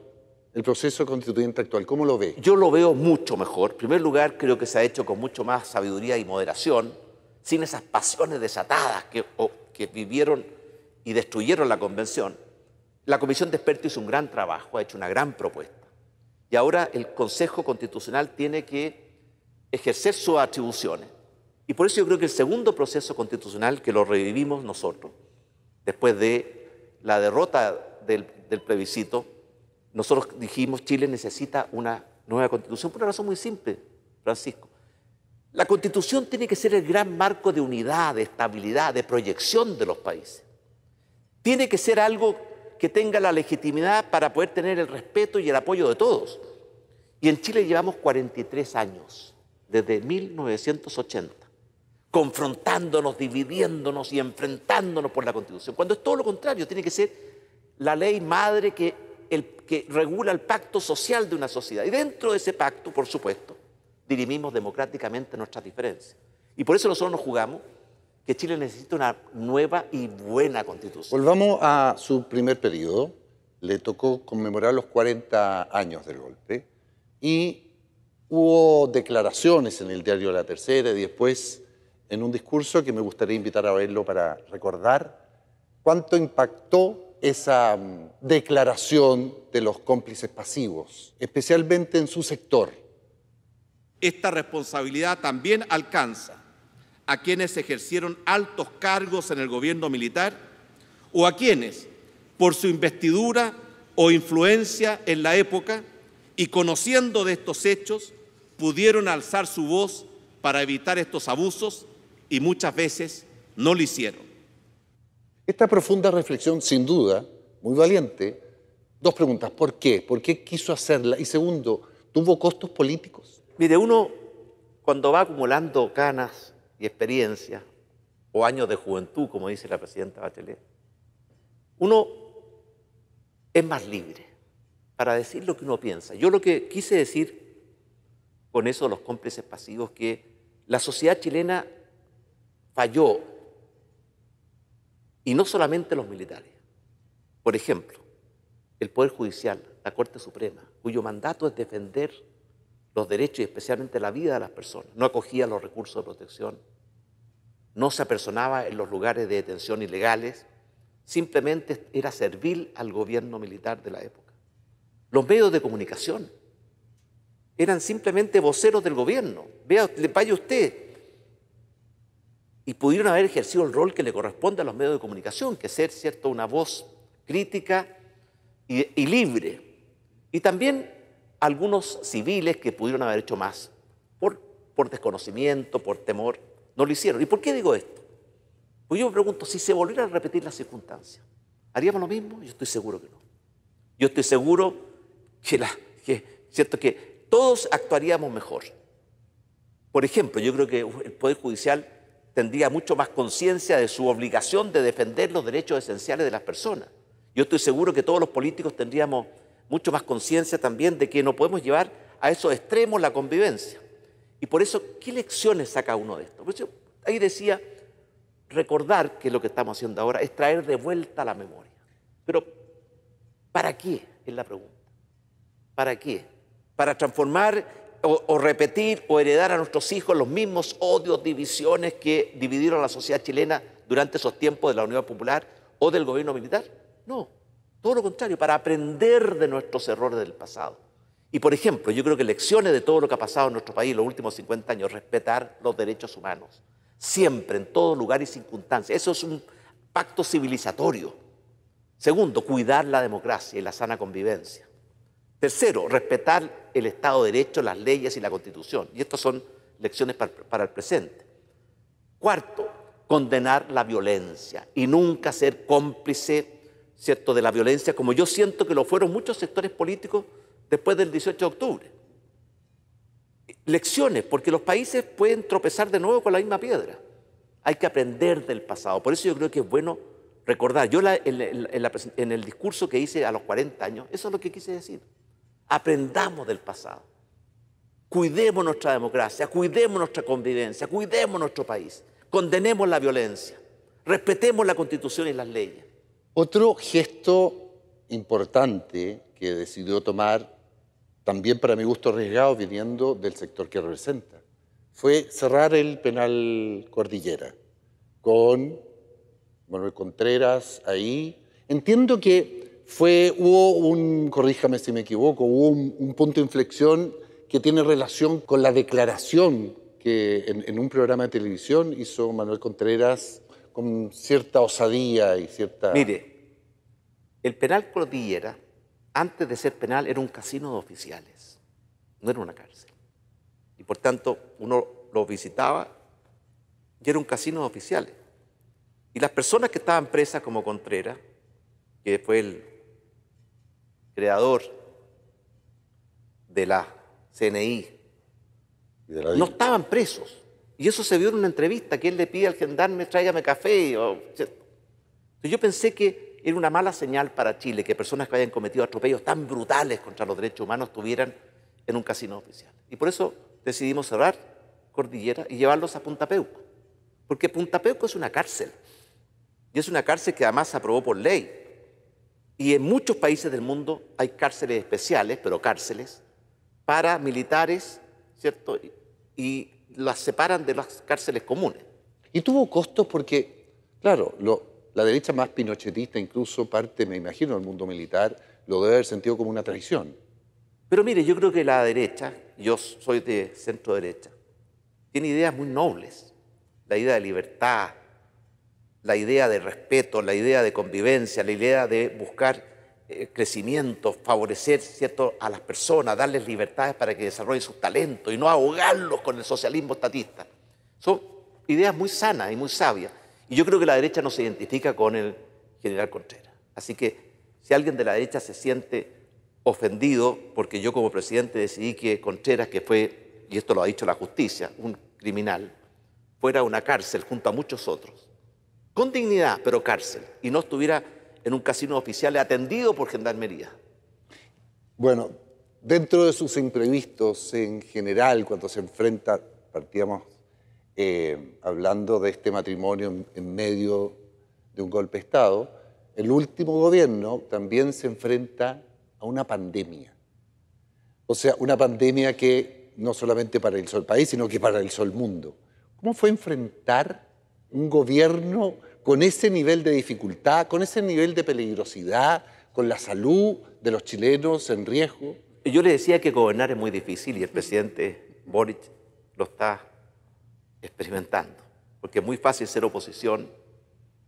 el proceso constituyente actual, cómo lo ve? Yo lo veo mucho mejor. En primer lugar, creo que se ha hecho con mucho más sabiduría y moderación, sin esas pasiones desatadas que vivieron y destruyeron la convención. La Comisión de Expertos hizo un gran trabajo, ha hecho una gran propuesta. Y ahora el Consejo Constitucional tiene que ejercer sus atribuciones. Y por eso yo creo que el segundo proceso constitucional, que lo revivimos nosotros, después de la derrota del plebiscito, nosotros dijimos Chile necesita una nueva constitución por una razón muy simple, Francisco. La constitución tiene que ser el gran marco de unidad, de estabilidad, de proyección de los países. Tiene que ser algo que tenga la legitimidad para poder tener el respeto y el apoyo de todos. Y en Chile llevamos 43 años, desde 1980, confrontándonos, dividiéndonos y enfrentándonos por la Constitución, cuando es todo lo contrario, tiene que ser la ley madre que regula el pacto social de una sociedad. Y dentro de ese pacto, por supuesto, dirimimos democráticamente nuestras diferencias. Y por eso nosotros nos jugamos que Chile necesita una nueva y buena Constitución. Volvamos a su primer periodo. Le tocó conmemorar los 40 años del golpe y hubo declaraciones en el diario La Tercera y después en un discurso que me gustaría invitar a verlo para recordar cuánto impactó esa declaración de los cómplices pasivos, especialmente en su sector. Esta responsabilidad también alcanza a quienes ejercieron altos cargos en el gobierno militar o a quienes, por su investidura o influencia en la época y conociendo de estos hechos, pudieron alzar su voz para evitar estos abusos y muchas veces no lo hicieron. Esta profunda reflexión, sin duda, muy valiente. Dos preguntas. ¿Por qué? ¿Por qué quiso hacerla? Y segundo, ¿tuvo costos políticos? Mire, uno cuando va acumulando canas y experiencia, o años de juventud, como dice la presidenta Bachelet, uno es más libre para decir lo que uno piensa. Yo lo que quise decir con eso de los cómplices pasivos, que la sociedad chilena falló, y no solamente los militares. Por ejemplo, el Poder Judicial, la Corte Suprema, cuyo mandato es defender los derechos y especialmente la vida de las personas, no acogía los recursos de protección, no se apersonaba en los lugares de detención ilegales, simplemente era servil al gobierno militar de la época. Los medios de comunicación eran simplemente voceros del gobierno. Vaya usted, y pudieron haber ejercido el rol que le corresponde a los medios de comunicación, que es ser, ¿cierto?, una voz crítica y libre. Y también algunos civiles que pudieron haber hecho más, por desconocimiento, por temor, no lo hicieron. ¿Y por qué digo esto? Pues yo me pregunto, si se volvieran a repetir las circunstancias, ¿haríamos lo mismo? Yo estoy seguro que no. Yo estoy seguro que todos actuaríamos mejor. Por ejemplo, yo creo que el Poder Judicial tendría mucho más conciencia de su obligación de defender los derechos esenciales de las personas. Yo estoy seguro que todos los políticos tendríamos mucho más conciencia también de que no podemos llevar a esos extremos la convivencia. Y por eso, ¿qué lecciones saca uno de esto? Por eso, ahí decía, recordar que lo que estamos haciendo ahora es traer de vuelta la memoria. Pero, ¿para qué? Es la pregunta. ¿Para qué? ¿Para transformar o repetir o heredar a nuestros hijos los mismos odios, divisiones que dividieron a la sociedad chilena durante esos tiempos de la Unidad Popular o del gobierno militar? No, todo lo contrario, para aprender de nuestros errores del pasado. Y, por ejemplo, yo creo que lecciones de todo lo que ha pasado en nuestro país en los últimos 50 años, respetar los derechos humanos, siempre, en todo lugar y circunstancia. Eso es un pacto civilizatorio. Segundo, cuidar la democracia y la sana convivencia. Tercero, respetar el Estado de Derecho, las leyes y la Constitución. Y estas son lecciones para el presente. Cuarto, condenar la violencia y nunca ser cómplice, ¿cierto?, de la violencia, como yo siento que lo fueron muchos sectores políticos después del 18 de octubre. Lecciones, porque los países pueden tropezar de nuevo con la misma piedra. Hay que aprender del pasado. Por eso yo creo que es bueno recordar. Yo en el discurso que hice a los 40 años, eso es lo que quise decir. Aprendamos del pasado. Cuidemos nuestra democracia, cuidemos nuestra convivencia, cuidemos nuestro país. Condenemos la violencia, respetemos la Constitución y las leyes. Otro gesto importante que decidió tomar, también para mi gusto arriesgado, viniendo del sector que representa, fue cerrar el penal Cordillera con Manuel Contreras ahí. Entiendo que corríjame si me equivoco, hubo un punto de inflexión que tiene relación con la declaración que en un programa de televisión hizo Manuel Contreras con cierta osadía y cierta... Mire, el penal Cordillera, antes de ser penal, era un casino de oficiales, no era una cárcel. Y por tanto, uno lo visitaba y era un casino de oficiales. Y las personas que estaban presas como Contreras, que fue el creador de la CNI, no estaban presos. Y eso se vio en una entrevista, que él le pide al gendarme, tráigame café. Entonces yo pensé que era una mala señal para Chile que personas que hayan cometido atropellos tan brutales contra los derechos humanos estuvieran en un casino oficial. Y por eso decidimos cerrar Cordillera y llevarlos a Punta Peuco. Porque Punta Peuco es una cárcel. Y es una cárcel que además se aprobó por ley. Y en muchos países del mundo hay cárceles especiales, pero cárceles, para militares, ¿cierto? Y las separan de las cárceles comunes. Y tuvo costos porque, claro, la derecha más pinochetista, incluso parte, me imagino, del mundo militar, lo debe haber sentido como una traición. Pero mire, yo creo que la derecha, yo soy de centro derecha, tiene ideas muy nobles. La idea de libertad, la idea de respeto, la idea de convivencia, la idea de buscar crecimiento, favorecer, ¿cierto?, a las personas, darles libertades para que desarrollen sus talentos y no ahogarlos con el socialismo estatista. Son ideas muy sanas y muy sabias. Y yo creo que la derecha no se identifica con el general Contreras. Así que si alguien de la derecha se siente ofendido porque yo como presidente decidí que Contreras, que fue, y esto lo ha dicho la justicia, un criminal, fuera a una cárcel junto a muchos otros, con dignidad, pero cárcel, y no estuviera en un casino oficial atendido por gendarmería. Bueno, dentro de sus imprevistos en general, cuando se enfrenta, partíamos hablando de este matrimonio en medio de un golpe de Estado, el último gobierno también se enfrenta a una pandemia. O sea, una pandemia que no solamente paralizó el país, sino que paralizó el mundo. ¿Cómo fue enfrentar un gobierno con ese nivel de dificultad, con ese nivel de peligrosidad, con la salud de los chilenos en riesgo? Yo le decía que gobernar es muy difícil y el presidente Boric lo está experimentando. porque es muy fácil ser oposición,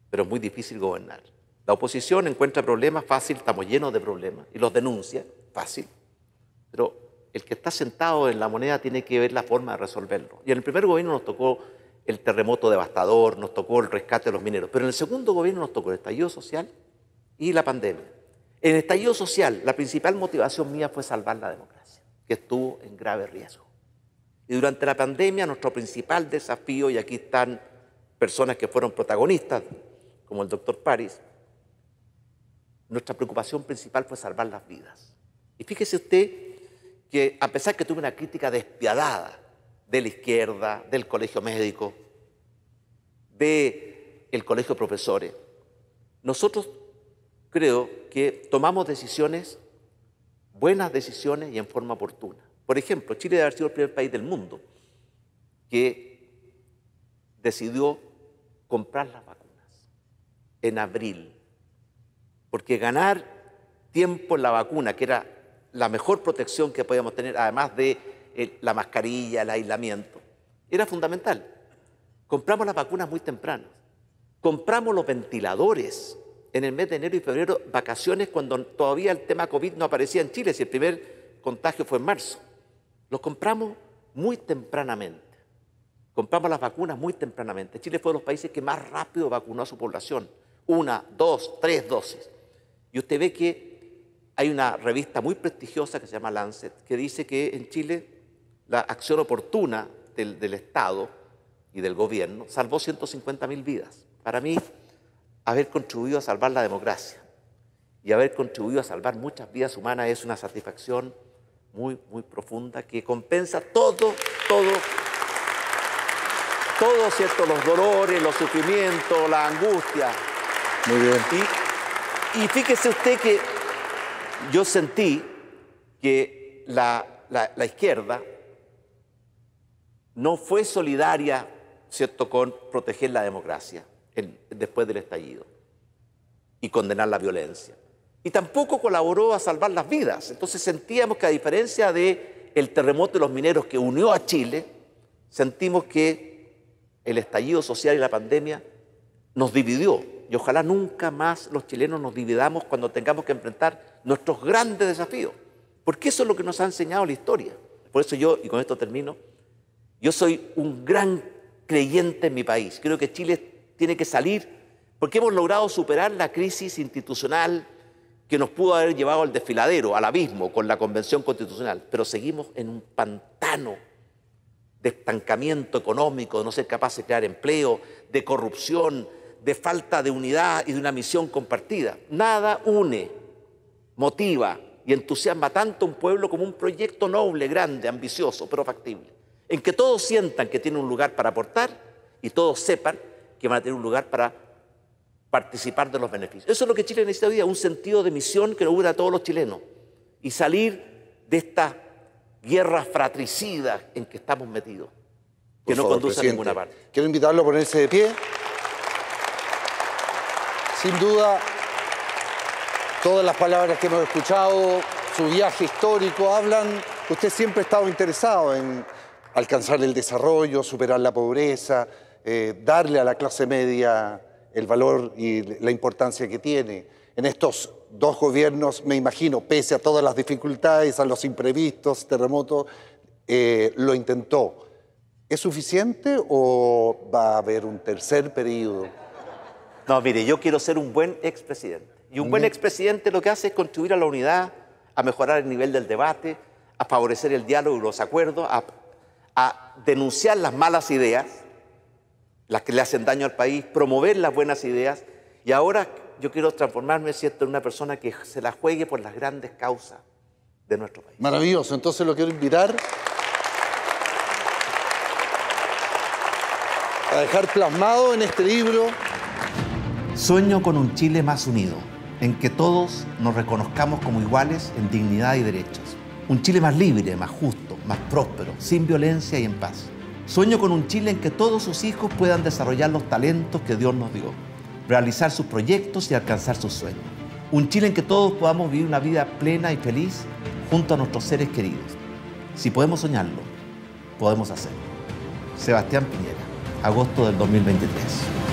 pero es muy difícil gobernar. La oposición encuentra problemas fácil, estamos llenos de problemas, y los denuncia, fácil, pero el que está sentado en la moneda tiene que ver la forma de resolverlo. Y en el primer gobierno nos tocó el terremoto devastador, nos tocó el rescate de los mineros, pero en el segundo gobierno nos tocó el estallido social y la pandemia. En el estallido social, la principal motivación mía fue salvar la democracia, que estuvo en grave riesgo. Y durante la pandemia, nuestro principal desafío, y aquí están personas que fueron protagonistas, como el doctor París, nuestra preocupación principal fue salvar las vidas. Y fíjese usted que a pesar que tuve una crítica despiadada de la izquierda, del colegio médico, del colegio de profesores, nosotros creo que tomamos decisiones, buenas decisiones y en forma oportuna. Por ejemplo, Chile debe haber sido el primer país del mundo que decidió comprar las vacunas en abril, porque ganar tiempo en la vacuna, que era la mejor protección que podíamos tener, además de la mascarilla, el aislamiento, era fundamental. Compramos las vacunas muy tempranas, compramos los ventiladores en el mes de enero y febrero, vacaciones cuando todavía el tema COVID no aparecía en Chile, si el primer contagio fue en marzo. Los compramos muy tempranamente, compramos las vacunas muy tempranamente. Chile fue de los países que más rápido vacunó a su población, 1, 2, 3 dosis. Y usted ve que hay una revista muy prestigiosa que se llama Lancet, que dice que en Chile la acción oportuna del Estado y del gobierno salvó 150.000 vidas. Para mí, haber contribuido a salvar la democracia y haber contribuido a salvar muchas vidas humanas es una satisfacción muy, muy profunda que compensa todo, ¿cierto? Los dolores, los sufrimientos, la angustia. Muy bien. Y fíjese usted que yo sentí que la izquierda no fue solidaria, ¿cierto?, con proteger la democracia después del estallido y condenar la violencia. Y tampoco colaboró a salvar las vidas. Entonces sentíamos que, a diferencia del terremoto de los mineros que unió a Chile, sentimos que el estallido social y la pandemia nos dividió. Y ojalá nunca más los chilenos nos dividamos cuando tengamos que enfrentar nuestros grandes desafíos. Porque eso es lo que nos ha enseñado la historia. Por eso yo, y con esto termino, yo soy un gran creyente en mi país. Creo que Chile tiene que salir, porque hemos logrado superar la crisis institucional que nos pudo haber llevado al desfiladero, al abismo, con la Convención Constitucional, pero seguimos en un pantano de estancamiento económico, de no ser capaces de crear empleo, de corrupción, de falta de unidad y de una misión compartida. Nada une, motiva y entusiasma tanto a un pueblo como un proyecto noble, grande, ambicioso, pero factible, en que todos sientan que tienen un lugar para aportar y todos sepan que van a tener un lugar para participar de los beneficios. Eso es lo que Chile necesita hoy día, un sentido de misión que nos une a todos los chilenos y salir de esta guerra fratricida en que estamos metidos, que no conduce a ninguna parte. Quiero invitarlo a ponerse de pie. Sin duda, todas las palabras que hemos escuchado, su viaje histórico, hablan. Usted siempre ha estado interesado en alcanzar el desarrollo, superar la pobreza, darle a la clase media el valor y la importancia que tiene. En estos dos gobiernos, me imagino, pese a todas las dificultades, a los imprevistos, terremotos, lo intentó. ¿Es suficiente o va a haber un tercer periodo? No, mire, yo quiero ser un buen expresidente. Y un buen expresidente lo que hace es contribuir a la unidad, a mejorar el nivel del debate, a favorecer el diálogo y los acuerdos, a denunciar las malas ideas, las que le hacen daño al país, promover las buenas ideas. Y ahora yo quiero transformarme, ¿cierto?, en una persona que se la juegue por las grandes causas de nuestro país. Maravilloso. Entonces lo quiero invitar a dejar plasmado en este libro. Sueño con un Chile más unido, en que todos nos reconozcamos como iguales en dignidad y derechos. Un Chile más libre, más justo, más próspero, sin violencia y en paz. Sueño con un Chile en que todos sus hijos puedan desarrollar los talentos que Dios nos dio, realizar sus proyectos y alcanzar sus sueños. Un Chile en que todos podamos vivir una vida plena y feliz junto a nuestros seres queridos. Si podemos soñarlo, podemos hacerlo. Sebastián Piñera. agosto del 2023.